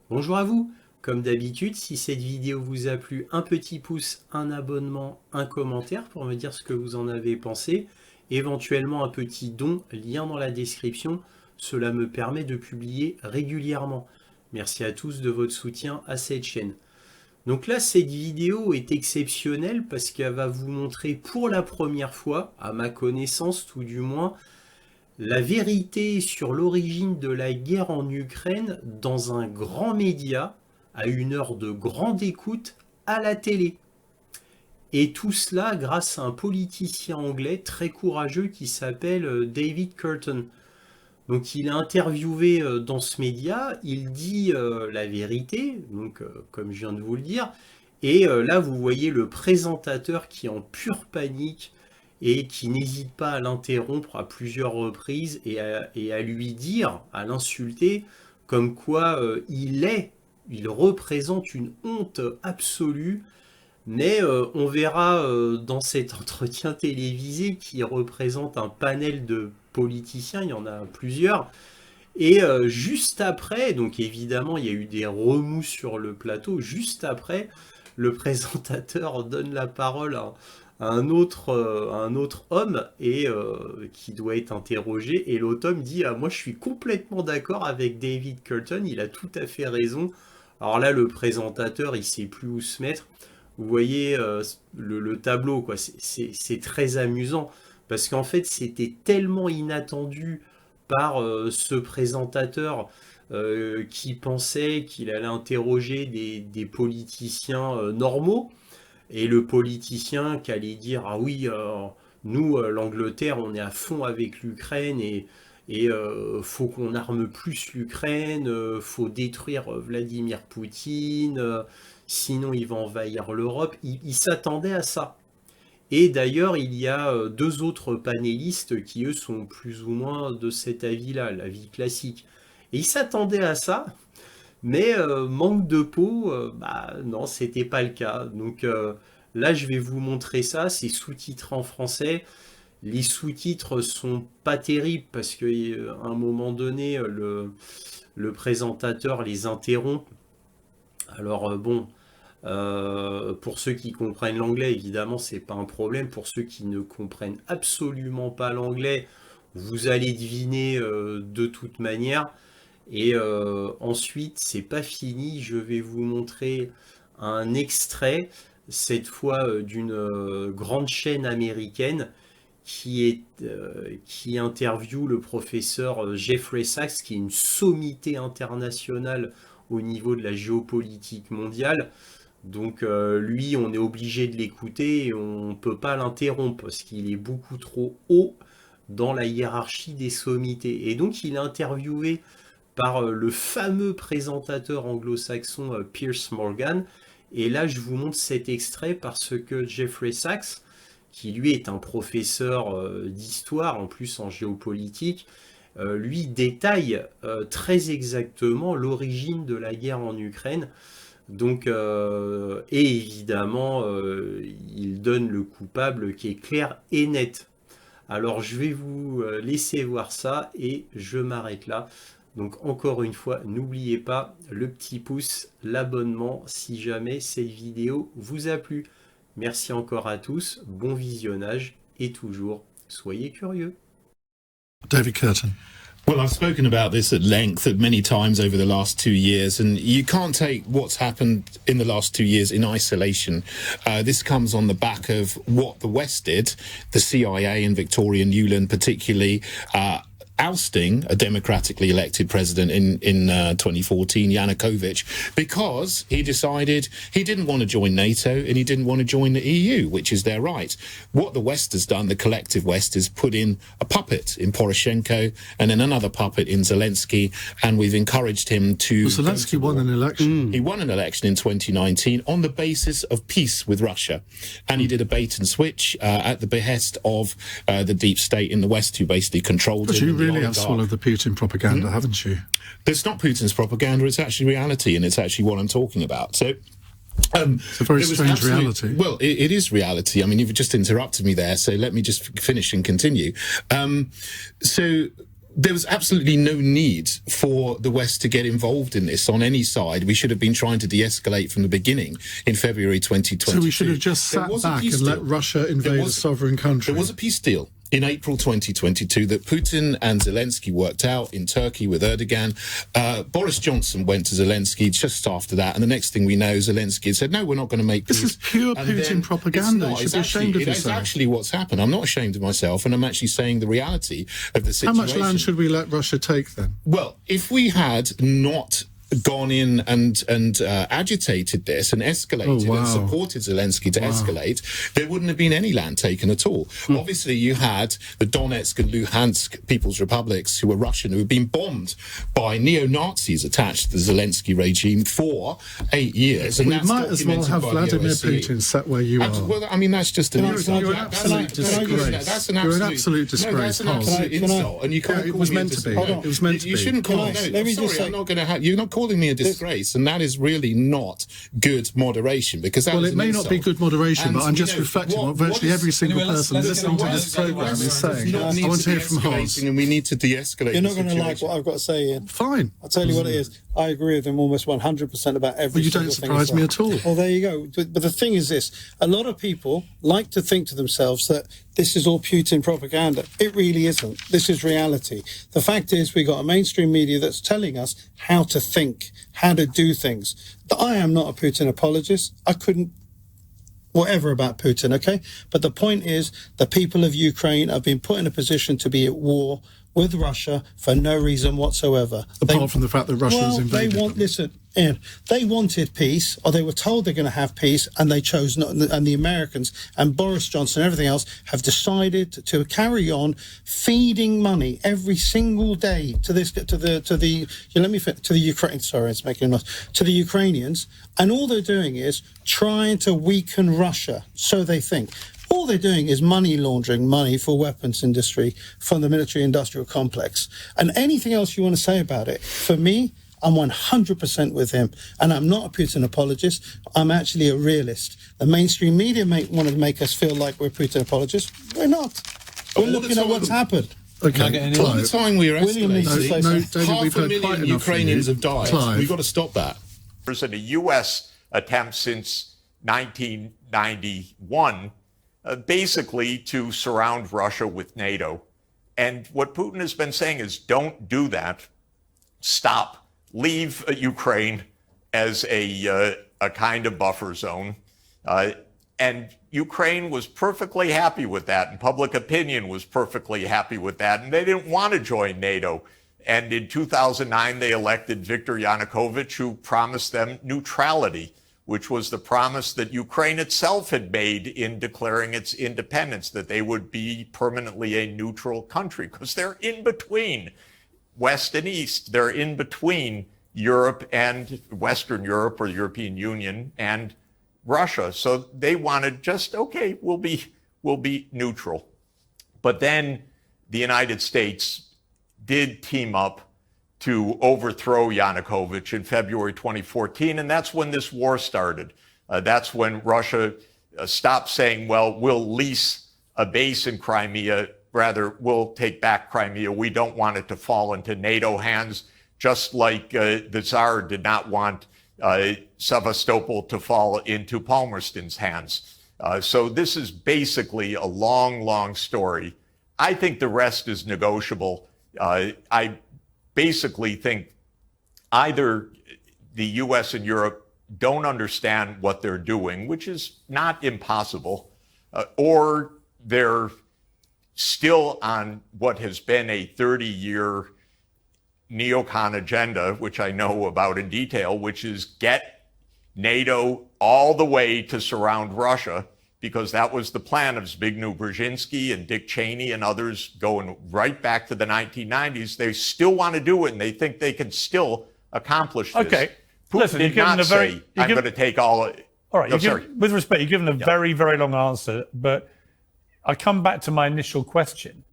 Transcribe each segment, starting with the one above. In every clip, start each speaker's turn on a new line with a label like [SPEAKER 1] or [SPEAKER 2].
[SPEAKER 1] Bonjour à vous. Comme d'habitude, si cette vidéo vous a plu, un petit pouce, un abonnement, un commentaire pour me dire ce que vous en avez pensé. Éventuellement un petit don, lien dans la description. Cela me permet de publier régulièrement. Merci à tous de votre soutien à cette chaîne. Donc là, cette vidéo est exceptionnelle parce qu'elle va vous montrer pour la première fois, à ma connaissance tout du moins, la vérité sur l'origine de la guerre en Ukraine dans un grand média, à une heure de grande écoute, à la télé. Et tout cela grâce à un politicien anglais très courageux qui s'appelle David Curtin. Donc il est interviewé dans ce média, il dit la vérité, donc comme je viens de vous le dire, et là vous voyez le présentateur qui est en pure panique et qui n'hésite pas à l'interrompre à plusieurs reprises et à lui dire, à l'insulter, comme quoi il représente une honte absolue. Mais on verra dans cet entretien télévisé qui représente un panel de politiciens, il y en a plusieurs. Et juste après, donc évidemment il y a eu des remous sur le plateau, juste après, le présentateur donne la parole à un autre homme et qui doit être interrogé. Et l'autre homme dit moi je suis complètement d'accord avec David Curtin, il a tout à fait raison. Alors là le présentateur il sait plus où se mettre. Vous voyez le tableau, quoi. C'est très amusant parce qu'en fait c'était tellement inattendu par ce présentateur qui pensait qu'il allait interroger des politiciens normaux, et le politicien qui allait dire ah oui nous l'Angleterre on est à fond avec l'Ukraine et faut qu'on arme plus l'Ukraine, faut détruire Vladimir Poutine, sinon il va envahir l'Europe. Il s'attendait à ça. Et d'ailleurs, il y a deux autres panélistes qui, eux, sont plus ou moins de cet avis-là, l'avis classique. Et ils s'attendaient à ça, mais manque de peau, non, c'était pas le cas. Donc là, je vais vous montrer ça, c'est sous-titré en français. Les sous-titres sont pas terribles parce qu'à un moment donné, le présentateur les interrompt. Alors bon, pour ceux qui comprennent l'anglais, évidemment, c'est pas un problème. Pour ceux qui ne comprennent absolument pas l'anglais, vous allez deviner de toute manière. Et ensuite, c'est pas fini. Je vais vous montrer un extrait, cette fois d'une grande chaîne américaine qui interviewe le professeur Jeffrey Sachs, qui est une sommité internationale au niveau de la géopolitique mondiale. Donc lui, on est obligé de l'écouter et on ne peut pas l'interrompre parce qu'il est beaucoup trop haut dans la hiérarchie des sommités. Et donc il est interviewé par le fameux présentateur anglo-saxon Piers Morgan. Et là, je vous montre cet extrait parce que Jeffrey Sachs, qui lui est un professeur d'histoire, en plus en géopolitique, lui détaille très exactement l'origine de la guerre en Ukraine. Donc, et évidemment, il donne le coupable qui est clair et net. Alors, je vais vous laisser voir ça et je m'arrête là. Donc, encore une fois, n'oubliez pas le petit pouce, l'abonnement si jamais cette vidéo vous a plu. Merci encore à tous, bon visionnage et toujours, soyez curieux.
[SPEAKER 2] David Curtin.
[SPEAKER 3] Well, I've spoken about this at length at many times over the last 2 years, and you can't take what's happened in the last 2 years in isolation. This comes on the back of what the West did, the CIA and Victoria Nuland particularly, ousting a democratically elected president in 2014, Yanukovych, because he decided he didn't want to join NATO and he didn't want to join the EU, which is their right. What the West has done, the collective West, is put in a puppet in Poroshenko and then another puppet in Zelensky, and we've encouraged him to...
[SPEAKER 2] Well, Zelensky won an election.
[SPEAKER 3] He won an election in 2019 on the basis of peace with Russia, and he did a bait and switch at the behest of the deep state in the West, who basically controlled him.
[SPEAKER 2] Really have swallowed the Putin propaganda, haven't you?
[SPEAKER 3] It's not Putin's propaganda, it's actually reality, and it's actually what I'm talking about. So
[SPEAKER 2] it's a very strange reality.
[SPEAKER 3] Well, it is reality. I mean, you've just interrupted me there, so let me just finish and continue. So there was absolutely no need for the West to get involved in this on any side. We should have been trying to de-escalate from the beginning in February 2022.
[SPEAKER 2] So we should have just sat back and let Russia invade a sovereign country.
[SPEAKER 3] There was a peace deal in April 2022 that Putin and Zelensky worked out in Turkey with Erdogan. Boris Johnson went to Zelensky just after that, and the next thing we know, Zelensky had said, no, we're not going to make peace.
[SPEAKER 2] This is pure Putin propaganda. You should be ashamed of yourself.
[SPEAKER 3] It's actually what's happened. I'm not ashamed of myself, and I'm actually saying the reality of the situation.
[SPEAKER 2] How much land should we let Russia take then?
[SPEAKER 3] Well, if we had not gone in and agitated this and escalated and supported Zelensky to escalate, there wouldn't have been any land taken at all. Obviously, you had the Donetsk and Luhansk People's Republics who were Russian, who had been bombed by neo-Nazis attached to the Zelensky regime for 8 years. And
[SPEAKER 2] we might as well have Vladimir Putin sat where you are.
[SPEAKER 3] Well, I mean, that's just an insult.
[SPEAKER 2] You're an absolute disgrace.
[SPEAKER 3] That's an
[SPEAKER 2] You're an absolute disgrace.
[SPEAKER 3] No, that's an absolute insult. And you can't
[SPEAKER 2] it
[SPEAKER 3] call
[SPEAKER 2] was
[SPEAKER 3] me
[SPEAKER 2] meant to be. It was meant to be.
[SPEAKER 3] You shouldn't call me. Sorry, I'm not going to have. You're not calling me a disgrace, and that is really not good moderation, because that
[SPEAKER 2] it may not be good moderation, but I'm just reflecting what virtually every single person listening to this program is saying. I want to hear from Hans.
[SPEAKER 3] And we need to de-escalate.
[SPEAKER 4] You're not going to like what I've got to say, Ian.
[SPEAKER 2] Fine.
[SPEAKER 4] I'll tell you what it is. I agree with him almost 100% about everything.
[SPEAKER 2] Well, you don't surprise me at all.
[SPEAKER 4] Well, there you go. But the thing is this. A lot of people like to think to themselves that this is all Putin propaganda. It really isn't. This is reality. The fact is we've got a mainstream media that's telling us how to think, how to do things. I am not a Putin apologist. I couldn't whatever about Putin, okay? But the point is the people of Ukraine have been put in a position to be at war with Russia for no reason whatsoever.
[SPEAKER 2] Apart from the fact that Russia has invaded them.
[SPEAKER 4] Listen, Ian, they wanted peace, or they were told they're going to have peace, and they chose not. And the Americans and Boris Johnson and everything else have decided to carry on feeding money every single day to the Ukraine. Sorry, it's making a noise. To the Ukrainians, and all they're doing is trying to weaken Russia. So they think. All they're doing is money laundering money for weapons industry from the military industrial complex. And anything else you want to say about it, for me, I'm 100% with him. And I'm not a Putin apologist. I'm actually a realist. The mainstream media want to make us feel like we're Putin apologists. We're not. We're looking at what's happened.
[SPEAKER 2] Okay,
[SPEAKER 3] all the time we are escalating,
[SPEAKER 2] David,
[SPEAKER 3] 500,000 Ukrainians have died. We've got to stop that.
[SPEAKER 5] There's been a U.S. attempt since 1991 basically to surround Russia with NATO. And what Putin has been saying is don't do that. Stop. Leave Ukraine as a kind of buffer zone. And Ukraine was perfectly happy with that, and public opinion was perfectly happy with that, and they didn't want to join NATO. And in 2009, they elected Viktor Yanukovych, who promised them neutrality, which was the promise that Ukraine itself had made in declaring its independence, that they would be permanently a neutral country, because they're in between West and East. They're in between Europe and Western Europe, or the European Union, and Russia. So they wanted just, okay, we'll be neutral. But then the United States did team up to overthrow Yanukovych in February 2014, and that's when this war started. That's when Russia stopped saying, well, we'll lease a base in Crimea, rather, we'll take back Crimea. We don't want it to fall into NATO hands, just like the Tsar did not want Sevastopol to fall into Palmerston's hands. So this is basically a long, long story. I think the rest is negotiable. I basically think either the U.S. and Europe don't understand what they're doing, which is not impossible, or they're still on what has been a 30-year neocon agenda, which I know about in detail, which is get NATO all the way to surround Russia, because that was the plan of Zbigniew Brzezinski and Dick Cheney and others going right back to the 1990s. They still want to do it, and they think they can still accomplish this.
[SPEAKER 6] Okay.
[SPEAKER 5] Putin
[SPEAKER 6] Listen,
[SPEAKER 5] did not say, I'm going to take all...
[SPEAKER 6] All right, with respect, you've given a very, very long answer, but I come back to my initial question,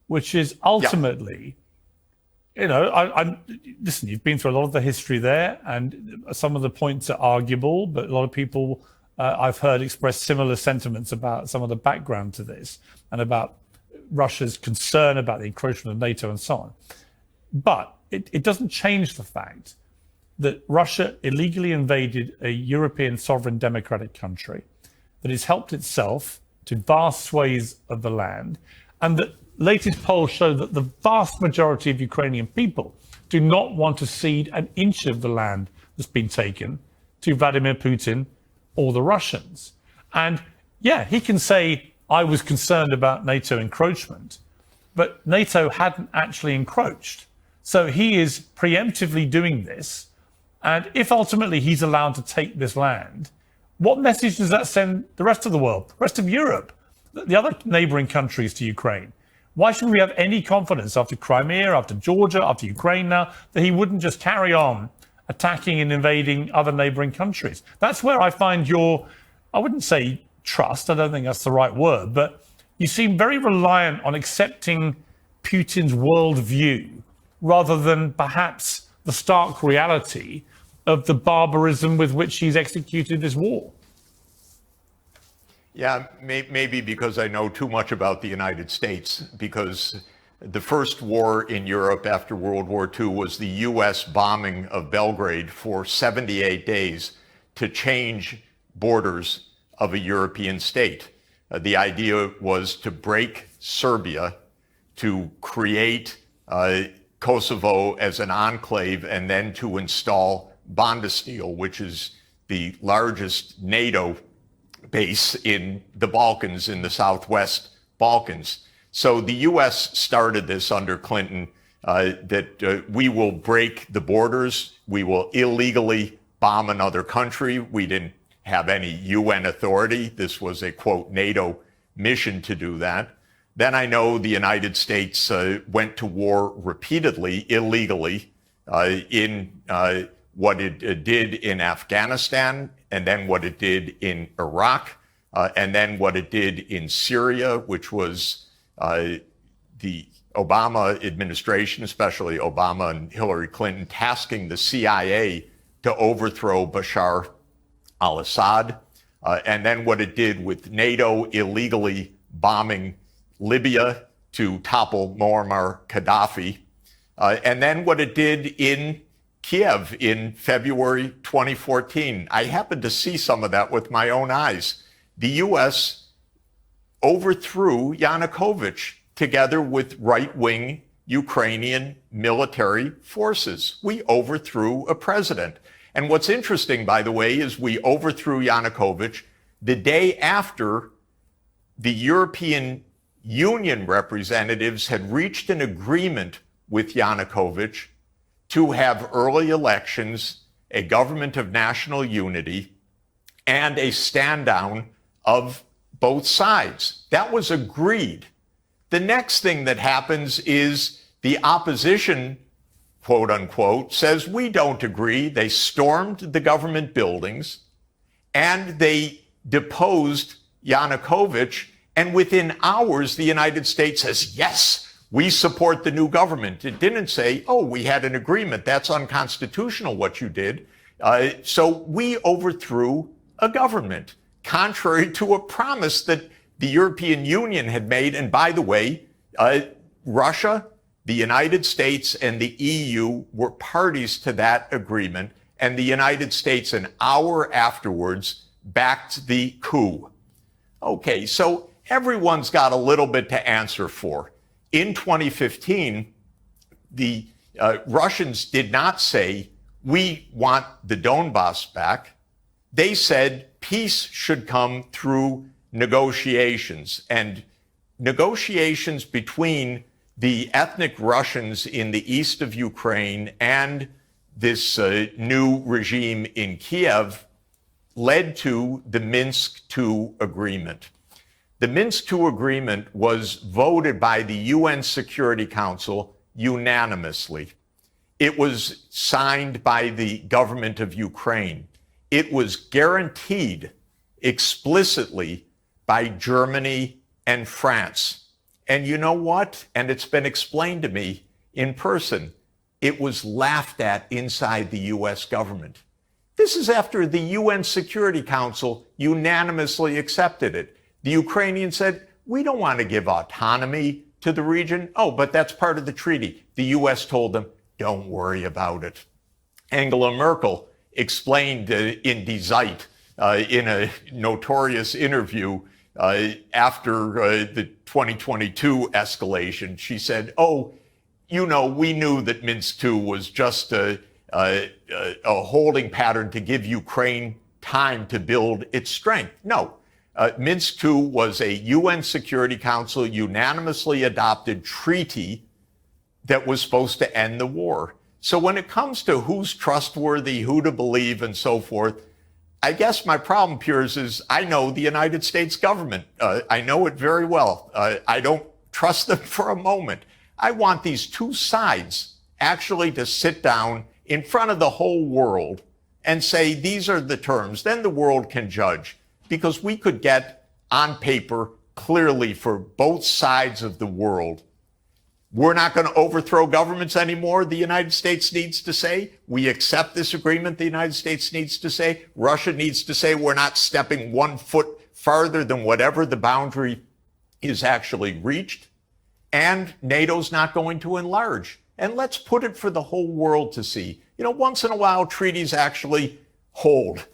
[SPEAKER 6] which is ultimately... You know, listen, you've been through a lot of the history there, and some of the points are arguable, but a lot of people I've heard express similar sentiments about some of the background to this and about Russia's concern about the encroachment of NATO and so on. But it doesn't change the fact that Russia illegally invaded a European sovereign democratic country, that has helped itself to vast swathes of the land, and that latest polls show that the vast majority of Ukrainian people do not want to cede an inch of the land that's been taken to Vladimir Putin or the Russians. And yeah, he can say, I was concerned about NATO encroachment, but NATO hadn't actually encroached. So he is preemptively doing this. And if ultimately he's allowed to take this land, what message does that send the rest of the world, the rest of Europe, the other neighboring countries to Ukraine? Why should we have any confidence after Crimea, after Georgia, after Ukraine now, that he wouldn't just carry on attacking and invading other neighboring countries? That's where I find your, I wouldn't say trust, I don't think that's the right word, but you seem very reliant on accepting Putin's worldview rather than perhaps the stark reality of the barbarism with which he's executed this war.
[SPEAKER 5] Yeah, maybe because I know too much about the United States, because the first war in Europe after World War II was the U.S. bombing of Belgrade for 78 days to change borders of a European state. The idea was to break Serbia, to create Kosovo as an enclave, and then to install Bondesteel, which is the largest NATO base in the Balkans, in the Southwest Balkans. So the U.S. started this under Clinton, that we will break the borders, we will illegally bomb another country. We didn't have any UN authority. This was a, quote, NATO mission to do that. Then I know the United States went to war repeatedly, illegally, in what it did in Afghanistan, and then what it did in Iraq, and then what it did in Syria, which was the Obama administration, especially Obama and Hillary Clinton, tasking the CIA to overthrow Bashar al-Assad, and then what it did with NATO illegally bombing Libya to topple Muammar Gaddafi, and then what it did in Kiev in February 2014. I happened to see some of that with my own eyes. The U.S. overthrew Yanukovych together with right-wing Ukrainian military forces. We overthrew a president. And what's interesting, by the way, is we overthrew Yanukovych the day after the European Union representatives had reached an agreement with Yanukovych to have early elections, a government of national unity, and a stand down of both sides. That was agreed. The next thing that happens is the opposition, quote unquote, says we don't agree. They stormed the government buildings and they deposed Yanukovych. And within hours, the United States says, yes, we support the new government. It didn't say, oh, we had an agreement. That's unconstitutional what you did. So we overthrew a government, contrary to a promise that the European Union had made. And by the way, Russia, the United States, and the EU were parties to that agreement. And the United States, an hour afterwards, backed the coup. Okay, so everyone's got a little bit to answer for. In 2015, the Russians did not say, we want the Donbass back. They said peace should come through negotiations, and negotiations between the ethnic Russians in the east of Ukraine and this new regime in Kiev led to the Minsk II agreement. The Minsk II agreement was voted by the UN Security Council unanimously. It was signed by the government of Ukraine. It was guaranteed explicitly by Germany and France. And you know what? And it's been explained to me in person. It was laughed at inside the US government. This is after the UN Security Council unanimously accepted it. The Ukrainians said, we don't want to give autonomy to the region. Oh, but that's part of the treaty. The U.S. told them, don't worry about it. Angela Merkel explained in Die Zeit, in a notorious interview after the 2022 escalation, she said, oh, you know, we knew that Minsk II was just a holding pattern to give Ukraine time to build its strength. No, Minsk II was a UN Security Council unanimously adopted treaty that was supposed to end the war. So when it comes to who's trustworthy, who to believe, and so forth, I guess my problem, Piers, is I know the United States government. I know it very well. I don't trust them for a moment. I want these two sides actually to sit down in front of the whole world and say, these are the terms. Then the world can judge, because we could get on paper clearly for both sides of the world, we're not going to overthrow governments anymore, the United States needs to say. We accept this agreement, the United States needs to say. Russia needs to say we're not stepping 1 foot farther than whatever the boundary is actually reached. And NATO's not going to enlarge. And let's put it for the whole world to see. You know, once in a while, treaties actually hold.